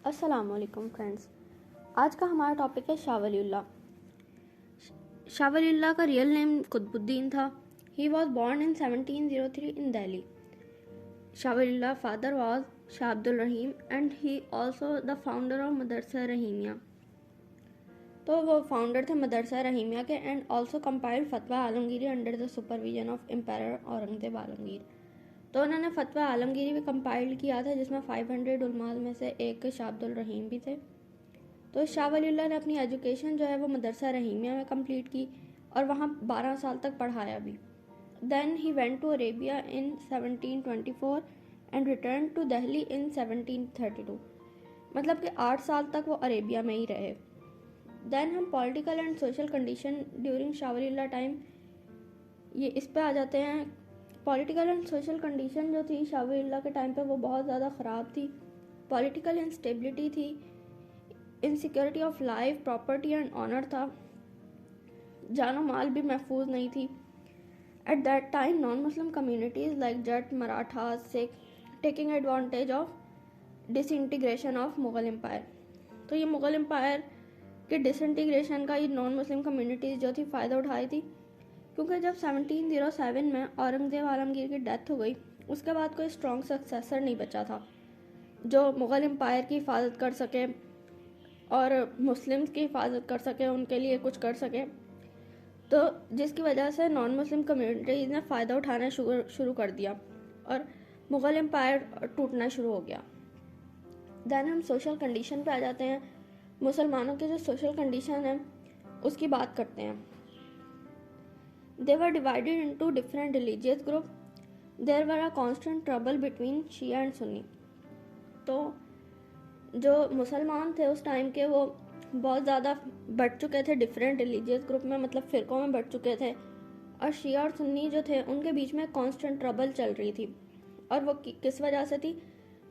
अस्सलामुअलैकुम फ्रेंड्स। आज का हमारा टॉपिक है शाह वलीउल्लाह। शाह वलीउल्लाह का रियल नेम कुतुबुद्दीन था। He was born in 1703 in Delhi. Shah Waliullah father was Shah Abdul Rahim and he also the founder of Madrasa Rahimiya. तो वो फाउंडर थे मदरसा रहीमिया के and also compiled Fatwa Alamgiri under the supervision of empire Aurangzeb Alamgir. तो उन्होंने फतवा आलमगीरी भी कंपाइल्ड किया था, जिसमें 500 उलमा में से एक शाह अब्दुल रहीम भी थे। तो शाह वलीउल्लाह ने अपनी एजुकेशन जो है वो मदरसा रहीमिया में कंप्लीट की और वहाँ 12 साल तक पढ़ाया भी। Then he went to Arabia in 1724 and return to Delhi in 1732। मतलब कि 8 साल तक वो अरेबिया में ही रहे। देन हम political and social condition during Shah Waliullah time, ये इस पे आ जाते हैं। पॉलिटिकल एंड सोशल कंडीशन जो थी शाह वलीउल्लाह के टाइम पे वो बहुत ज़्यादा ख़राब थी। पॉलिटिकल इंस्टेबिलिटी थी, insecurity of life, property and honour था, जानो माल भी महफूज नहीं थी। At that time non Muslim communities like Jat, Maratha, Sikh taking advantage of disintegration of Mughal empire. तो ये मुग़ल एम्पायर के डिसइंटीग्रेशन का ये नॉन मुस्लिम कम्युनिटीज़ जो थी फ़ायदा उठाई थी, क्योंकि जब 1707 में औरंगजेब आलमगीर की डेथ हो गई, उसके बाद कोई स्ट्रॉन्ग सक्सेसर नहीं बचा था जो मुग़ल एम्पायर की हिफाजत कर सके और मुस्लिम्स की हिफाजत कर सके, उनके लिए कुछ कर सके। तो जिसकी वजह से नॉन मुस्लिम कम्युनिटीज़ ने फ़ायदा उठाना शुरू कर दिया और मुग़ल एम्पायर टूटना शुरू हो गया। देन हम सोशल कंडीशन पे आ जाते हैं। मुसलमानों की जो सोशल कंडीशन है उसकी बात करते हैं। They were divided into different religious group. There were a constant trouble between Shia and Sunni. तो जो मुसलमान थे उस टाइम के वो बहुत ज़्यादा बढ़ चुके थे डिफरेंट रिलीजियस ग्रुप में, मतलब फ़िरक़ों में बढ़ चुके थे। और शिया और सुन्नी जो थे उनके बीच में कांस्टेंट ट्रबल चल रही थी। और वो किस वजह से थी?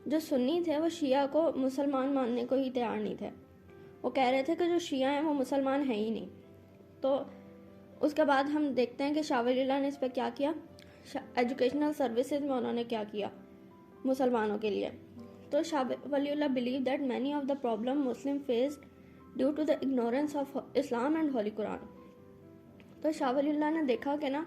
जो सुन्नी थे वो शिया को मुसलमान मानने को ही तैयार नहीं थे। वो कह रहे थे कि जो शिया हैं वो मुसलमान हैं ही नहीं। तो उसके बाद हम देखते हैं कि शाह वलीउल्लाह ने इस पर क्या किया। एजुकेशनल सर्विसेज में उन्होंने क्या किया मुसलमानों के लिए। तो Shah Waliullah believe that many of the problem Muslim faced due to the ignorance of Islam and holy Quran. तो शाह वलीउल्लाह ने देखा कि ना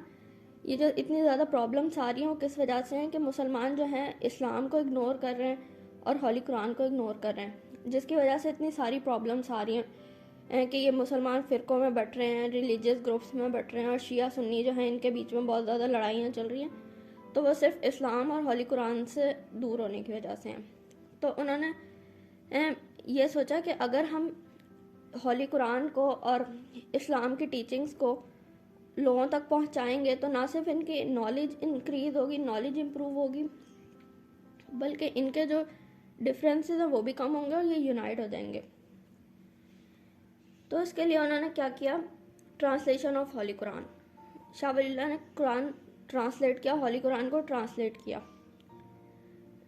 ये जो इतनी ज़्यादा प्रॉब्लम्स आ रही हैं वो किस वजह से हैं कि मुसलमान जो हैं इस्लाम को इग्नोर कर रहे हैं और होली कुरान को इग्नोर कर रहे हैं, जिसकी वजह से इतनी सारी प्रॉब्लम्स आ रही हैं कि ये मुसलमान फ़िरक़ों में बट रहे हैं, रिलीजियस ग्रुप्स में बट रहे हैं और शिया सुन्नी जो हैं इनके बीच में बहुत ज़्यादा लड़ाइयाँ चल रही हैं। तो वो सिर्फ इस्लाम और होली कुरान से दूर होने की वजह से हैं। तो उन्होंने ये सोचा कि अगर हम होली कुरान को और इस्लाम की टीचिंग्स को लोगों तक पहुंचाएंगे तो ना सिर्फ इनकी नॉलेज इंक्रीज़ होगी, नॉलेज इम्प्रूव होगी, बल्कि इनके जो डिफरेंसेस हैं वो भी कम होंगे और ये यूनाइट हो जाएंगे। तो इसके लिए उन्होंने क्या किया? Translation of holy Quran. Shah Waliullah ने कुरान ट्रांसलेट किया, होली कुरान को ट्रांसलेट किया।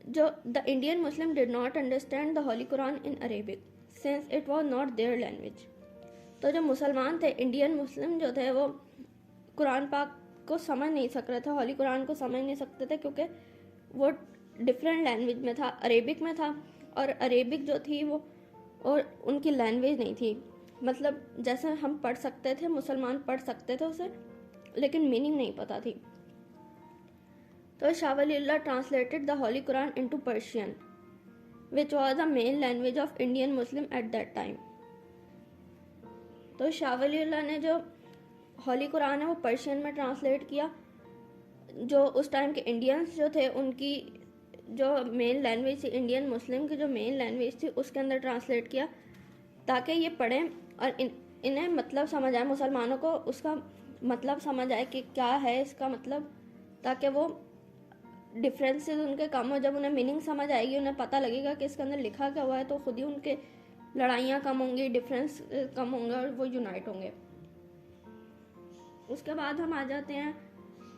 जो the Indian Muslim did not understand the Holi Quran in Arabic since it was not their language. तो जो मुसलमान थे, इंडियन मुस्लिम जो थे, वो कुरान पाक को समझ नहीं सक रहे थे, होली कुरान को समझ नहीं सकते थे, क्योंकि वो डिफरेंट लैंग्वेज में था, अरेबिक में था। और अरेबिक जो थी वो और उनकी लैंग्वेज नहीं थी। मतलब जैसे हम पढ़ सकते थे, मुसलमान पढ़ सकते थे उसे, लेकिन मीनिंग नहीं पता थी। तो Shah Waliullah translated the Holi Quran into Persian which was the main language of Indian Muslim eight that time. तो शाह वलीउल्लाह ने जो होली कुरान है वो पर्शियन में ट्रांसलेट किया। जो उस टाइम के इंडियंस जो थे उनकी जो मेन लैंग्वेज थी, इंडियन मुस्लिम की जो मेन लैंग्वेज थी उसके अंदर ट्रांसलेट किया, ताकि ये पढ़ें और इन्हें मतलब समझ आए, मुसलमानों को उसका मतलब समझ आए कि क्या है इसका मतलब, ताकि वो डिफरेंसेस उनके कम हो। जब उन्हें मीनिंग समझ आएगी, उन्हें पता लगेगा कि इसके अंदर लिखा क्या हुआ है, तो खुद ही उनके लड़ाइयाँ कम होंगी, डिफरेंस कम होंगे और वो यूनाइट होंगे। उसके बाद हम आ जाते हैं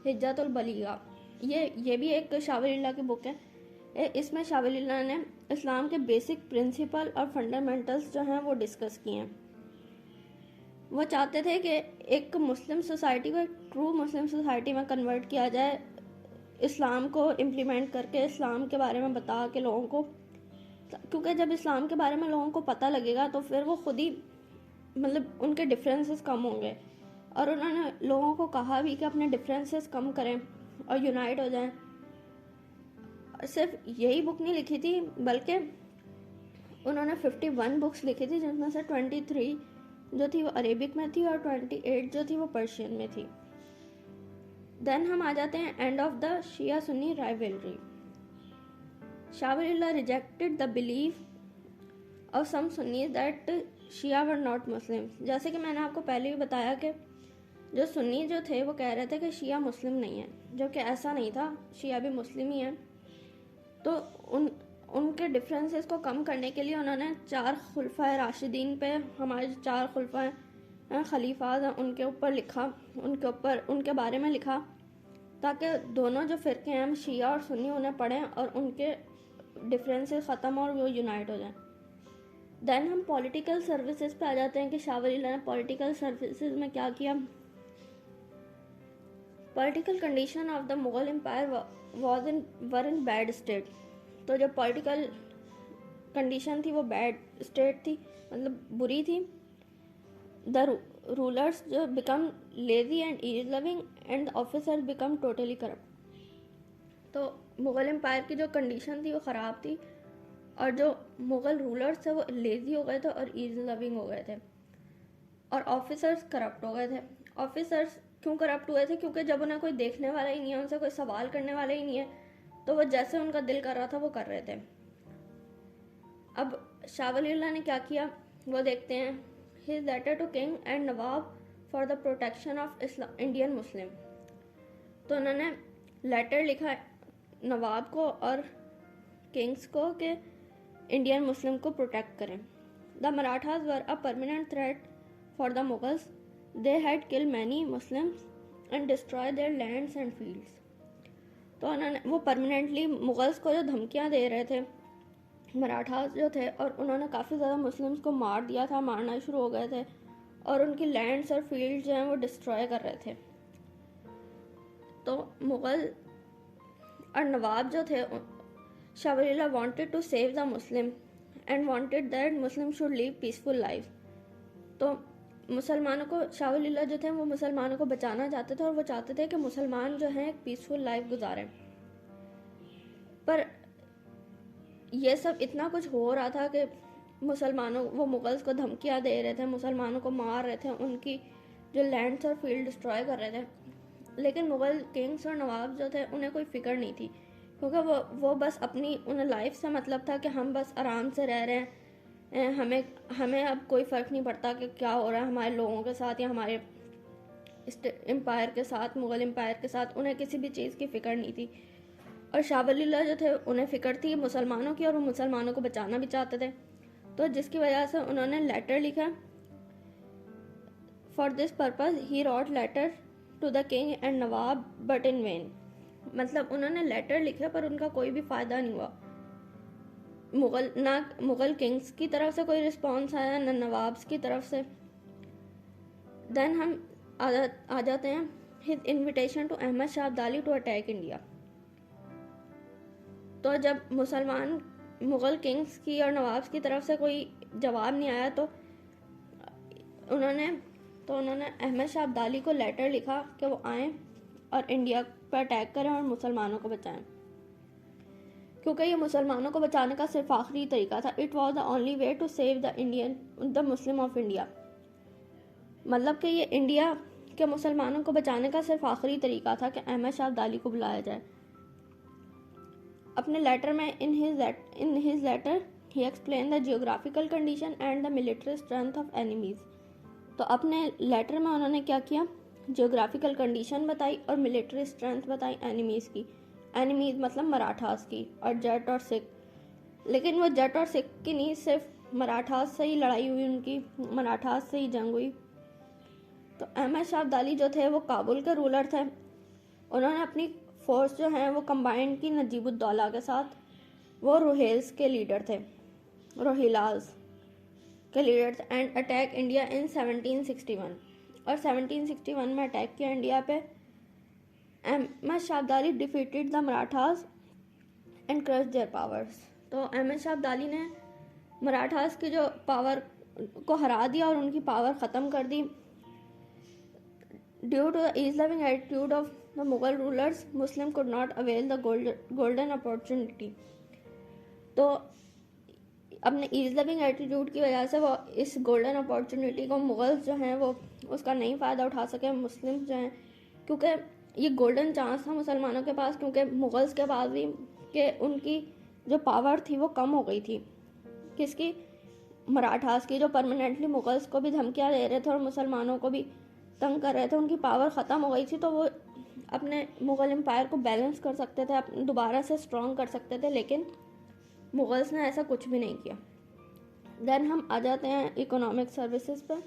हिज्जतुल बलीगा। ये भी एक शाह वलीउल्लाह की बुक है। इसमें शाह वलीउल्लाह ने इस्लाम के बेसिक प्रिंसिपल और फंडामेंटल्स जो हैं वो डिस्कस किए हैं। वो चाहते थे कि एक मुस्लिम सोसाइटी को एक ट्रू मुस्लिम सोसाइटी में कन्वर्ट किया जाए, इस्लाम को इम्प्लीमेंट करके, इस्लाम के बारे में बता के लोगों को क्योंकि जब इस्लाम के बारे में लोगों को पता लगेगा तो फिर वो खुद ही मतलब उनके डिफरेंसेस कम होंगे। और उन्होंने लोगों को कहा भी कि अपने डिफरेंसेस कम करें और यूनाइट हो जाएं। सिर्फ यही बुक नहीं लिखी थी, बल्कि उन्होंने 51 बुक्स लिखी थी, जिनमें से 23 जो थी वो अरेबिक में थी और 28 जो थी वो पर्शियन में थी। देन हम आ जाते हैं end of the Shia Sunni rivalry. Shah Waliullah rejected the belief of some Sunnis that Shia were not Muslim. जैसे कि मैंने आपको पहले भी बताया कि जो सुन्नी जो थे वो कह रहे थे कि शिया मुस्लिम नहीं है, जो कि ऐसा नहीं था, शिया भी मुस्लिम ही है। तो उनके डिफरेंसेस को कम करने के लिए उन्होंने 4 खुलफा राशिदीन पे, हमारे 4 खुलफा खलीफाज हैं उनके ऊपर लिखा, उनके बारे में लिखा, ताकि दोनों जो फ़िरके हैं शिया और सुन्नी उन्हें पढ़ें और उनके डिफरेंसेस ख़त्म और वो यूनाइट हो जाएं। देन हम पॉलिटिकल सर्विसेज पे आ जाते हैं कि शाह वलीउल्लाह ने पॉलिटिकल सर्विसेज में क्या किया। Political condition of the Mughal empire were in bad state. तो जो पॉलिटिकल कंडीशन थी वो बैड स्टेट थी, मतलब बुरी थी। द रूलर्स जो become lazy and ease loving and officers become totally corrupt. तो मुग़ल एम्पायर की जो कंडीशन थी वो ख़राब थी और जो मुग़ल रूलर्स थे वो लेजी हो गए थे और ईज लविंग हो गए थे और ऑफिसर्स करप्ट हो गए थे। ऑफिसर्स क्यों करप्ट हुए थे? क्योंकि जब उन्हें कोई देखने वाला ही नहीं है, उनसे कोई सवाल करने वाला ही नहीं है, तो वो जैसे उनका दिल कर रहा था वो कर रहे थे। अब शाह वलीउल्लाह ने क्या किया वो देखते हैं। His letter to king and Nawab for the protection of Indian Muslim. तो उन्होंने लेटर लिखा नवाब को और किंग्स को कि इंडियन मुस्लिम को प्रोटेक्ट करें। The Marathas were a permanent threat for the Mughals. They had kill many Muslims and destroy there lands and fields. तो उन्होंने वो परमानेंटली मुगल्स को जो धमकियां दे रहे थे मराठास जो थे, और उन्होंने काफ़ी ज़्यादा मुस्लिम्स को मार दिया था, मारना शुरू हो गए थे और उनकी लैंड्स और फील्ड्स जो हैं वो डिस्ट्रॉय कर रहे थे। तो मुग़ल और नवाब जो थे Shah Waliullah wanted to save the Muslim and wanted that Muslim should live peaceful life. तो मुसलमानों को, शाह वलीउल्लाह जो थे वो मुसलमानों को बचाना चाहते थे और वो चाहते थे कि मुसलमान जो हैं एक पीसफुल लाइफ गुजारें। पर ये सब इतना कुछ हो रहा था कि मुसलमानों, वो मुगल्स को धमकियां दे रहे थे, मुसलमानों को मार रहे थे, उनकी जो लैंड्स और फील्ड डिस्ट्रॉय कर रहे थे। लेकिन मुग़ल किंग्स और नवाब जो थे उन्हें कोई फ़िक्र नहीं थी, क्योंकि वो बस अपनी उन्हें लाइफ से मतलब था कि हम बस आराम से रह रहे हैं, हमें अब कोई फ़र्क नहीं पड़ता कि क्या हो रहा है हमारे लोगों के साथ या हमारे एम्पायर के साथ, मुग़ल एम्पायर के साथ। उन्हें किसी भी चीज़ की फ़िक्र नहीं थी। और शाह वलीउल्लाह जो थे उन्हें फ़िक्र थी मुसलमानों की और वो मुसलमानों को बचाना भी चाहते थे। तो जिसकी वजह से उन्होंने लेटर लिखा। For this purpose he wrote letter to the king and Nawab but in vain. मतलब उन्होंने लेटर लिखे पर उनका कोई भी फ़ायदा नहीं हुआ। मुग़ल किंग्स की तरफ से कोई रिस्पॉन्स आया, न नवाब्स की तरफ से। देन हम आ जाते हैं his invitation to Ahmad Shah Abdali to attack India. तो जब मुग़ल किंग्स की और नवाब्स की तरफ से कोई जवाब नहीं आया तो उन्होंने अहमद शाह अब्दाली को लेटर लिखा कि वो आएँ और इंडिया पर अटैक करें और मुसलमानों को बचाएं, क्योंकि ये मुसलमानों को बचाने का सिर्फ आखिरी तरीका था। It was the only way to save the Muslim of India. मतलब कि ये इंडिया के मुसलमानों को बचाने का सिर्फ आखिरी तरीका था कि अहमद शाह अब्दाली को बुलाया जाए। अपने लेटर में in his letter he explain the geographical condition and the military strength of enemies. तो अपने लेटर में उन्होंने क्या किया, जियोग्राफिकल कंडीशन बताई और मिलिट्री स्ट्रेंथ बताई एनिमीज़ की। एनिमीज़ मतलब मराठास की और जट और सिख। लेकिन वो जट और सिख की नहीं, सिर्फ मराठास से ही लड़ाई हुई, उनकी मराठास से ही जंग हुई। तो अहमद शाह अब्दाली जो थे वो काबुल के रूलर थे। उन्होंने अपनी फोर्स जो है वो कंबाइन की नजीबुद्दौला के साथ। वो रोहिल्स के लीडर थे, रोहिलाज के लीडर थे, एंड अटैक इंडिया इन 1761। और 1761 में अटैक किया इंडिया पे। Ahmad Shah Abdali defeated the Marathas and crush their powers. तो अहमद शाह अब्दाली ने मराठास की जो पावर को हरा दिया और उनकी पावर ख़त्म कर दी। Due to the ease loving attitude of the Mughal rulers, Muslim could not avail the golden opportunity. तो अपने ईज लविंग एटीट्यूड की वजह से वो इस गोल्डन अपॉर्चुनिटी को मुगल्स जो हैं वो उसका नहीं फ़ायदा उठा सके, मुस्लिम जो हैं, क्योंकि ये गोल्डन चांस था मुसलमानों के पास, क्योंकि मुगल्स के पास भी कि उनकी जो पावर थी वो कम हो गई थी। किसकी? मराठास की, जो परमानेंटली मुगल्स को भी धमकियाँ दे रहे थे और मुसलमानों को भी तंग कर रहे थे। उनकी पावर ख़त्म हो गई थी, तो वो अपने मुग़ल एम्पायर को बैलेंस कर सकते थे, दोबारा से स्ट्रॉन्ग कर सकते थे, लेकिन मुगल्स ने ऐसा कुछ भी नहीं किया। देन हम आ जाते हैं इकोनॉमिक सर्विसेज पर।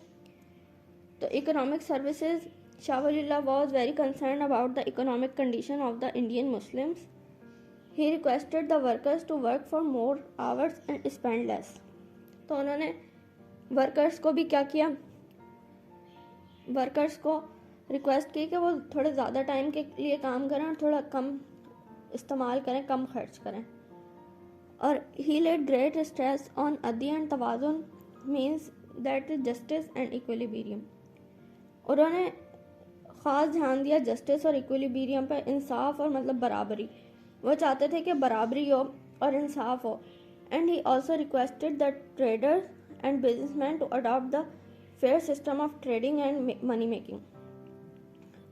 तो economic services, Shah Waliullah was very concern about the economic condition of the Indian Muslims. He requested the workers to work for more hours and spend less. तो उन्होंने वर्कर्स को भी क्या किया, वर्कर्स को रिक्वेस्ट की कि वो थोड़े ज़्यादा टाइम के लिए काम करें और थोड़ा कम इस्तेमाल करें, कम खर्च करें। और he led great stress on अदी एंड तवाज़ुन, means that is justice and equilibrium. उन्होंने ख़ास ध्यान दिया जस्टिस और इक्विलिब्रियम पर, इंसाफ और मतलब बराबरी। वो चाहते थे कि बराबरी हो और इंसाफ हो। And he also requested the traders and businessman to adopt the fair system of trading and money making.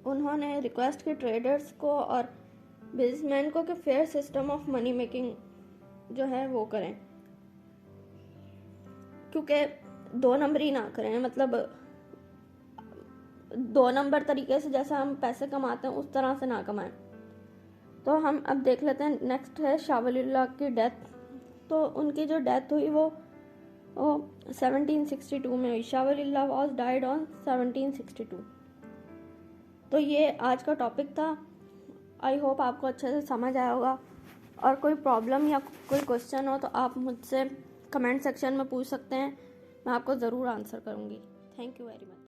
उन्होंने रिक्वेस्ट की ट्रेडर्स को और बिजनेसमैन को कि fair system of money making जो है वो करें, क्योंकि दो नंबरी ना करें, मतलब दो नंबर तरीके से जैसा हम पैसे कमाते हैं उस तरह से ना कमाएं। तो हम अब देख लेते हैं, नेक्स्ट है शाह वलीउल्लाह की डेथ। तो उनकी जो डेथ हुई वो 1762 में हुई। Shah Waliullah was died on 1762। तो ये आज का टॉपिक था। आई होप आपको अच्छे से समझ आया होगा। और कोई प्रॉब्लम या कोई क्वेश्चन हो तो आप मुझसे कमेंट सेक्शन में पूछ सकते हैं, मैं आपको ज़रूर आंसर करूँगी। Thank you very much.